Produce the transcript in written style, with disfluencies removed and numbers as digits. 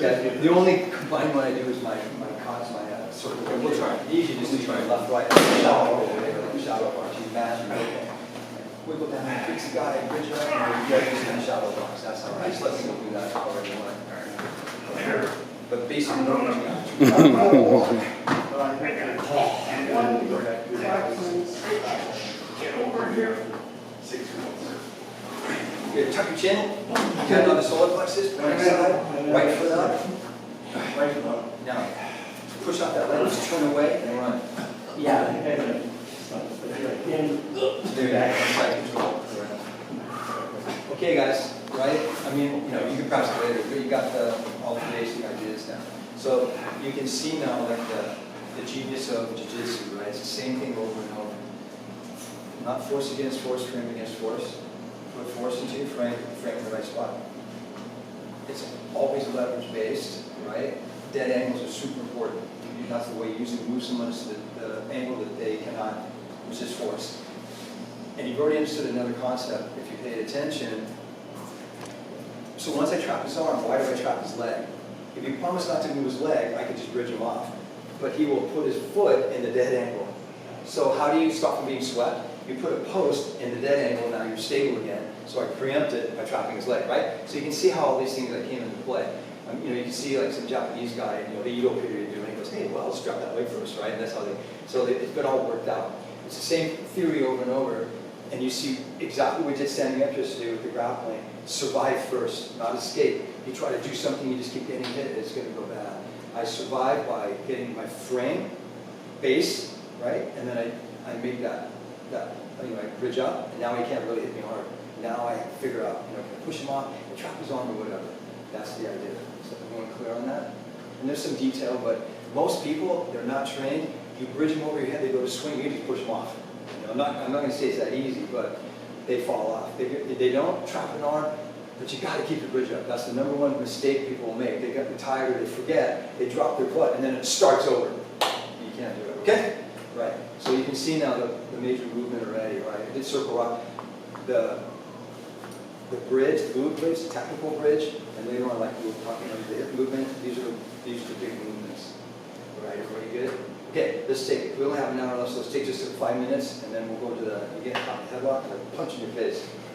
Yeah, the only combined one I do is my circle. We'll try. Easy, just do my left, right, shallow, shallow box. You match and okay. Wiggle down, fix the guy, bridge up, and you get in the shallow box. That's all right. Just let people do that however you want. But basically, Get over here. okay, tuck your chin. Get on the solar plexus, right side, right foot up. Now, push out that leg, just turn away and run. Yeah. There you go, side control. Okay, guys, right? I mean, you can practice it later, but you got all the basic ideas now. So you can see now, like the genius of jiu-jitsu, right? It's the same thing over and over. Not force against force, frame against force. Put force into your frame in the right spot. It's always leverage-based, right? Dead angles are super important. That's the way you usually move someone to the angle that they cannot resist force. And you've already understood another concept if you paid attention. So once I trap his arm, why do I trap his leg? If you promise not to move his leg, I could just bridge him off. But he will put his foot in the dead angle. So how do you stop from being swept? You put a post in the dead angle, now you're stable again. So I preempt it by trapping his leg, right? So you can see how all these things that came into play. You can see like some Japanese guy, the Edo period doing it. He goes, hey, well, let's drop that leg first, right? And that's how it's been all worked out. It's the same theory over and over. And you see exactly what we did standing up yesterday with the grappling. Survive first, not escape. You try to do something, you just keep getting hit, it's going to go bad. I survive by getting my frame, base, right? And then I make that I bridge up, and now he can't really hit me hard. Now I figure out, can I push him off, and trap his arm or whatever. That's the idea. So everyone clear on that? And there's some detail, but most people, they're not trained. You bridge them over your head, they go to swing, you just push them off. I'm not going to say it's that easy, but they fall off. They don't trap an arm, but you got to keep the bridge up. That's the number one mistake people will make. They get tired or they forget, they drop their foot, and then it starts over. You can't do it, okay? Right. So you can see now the major movement already, right? I did circle rock. The bridge, the glute bridge, the technical bridge, and later on, like we were talking about the hip movement, these are the big movements. All right, everybody good? Okay, let's take, we only have an hour left, so let's take just 5 minutes, and then we'll go to you get a headlock and a punch in your face.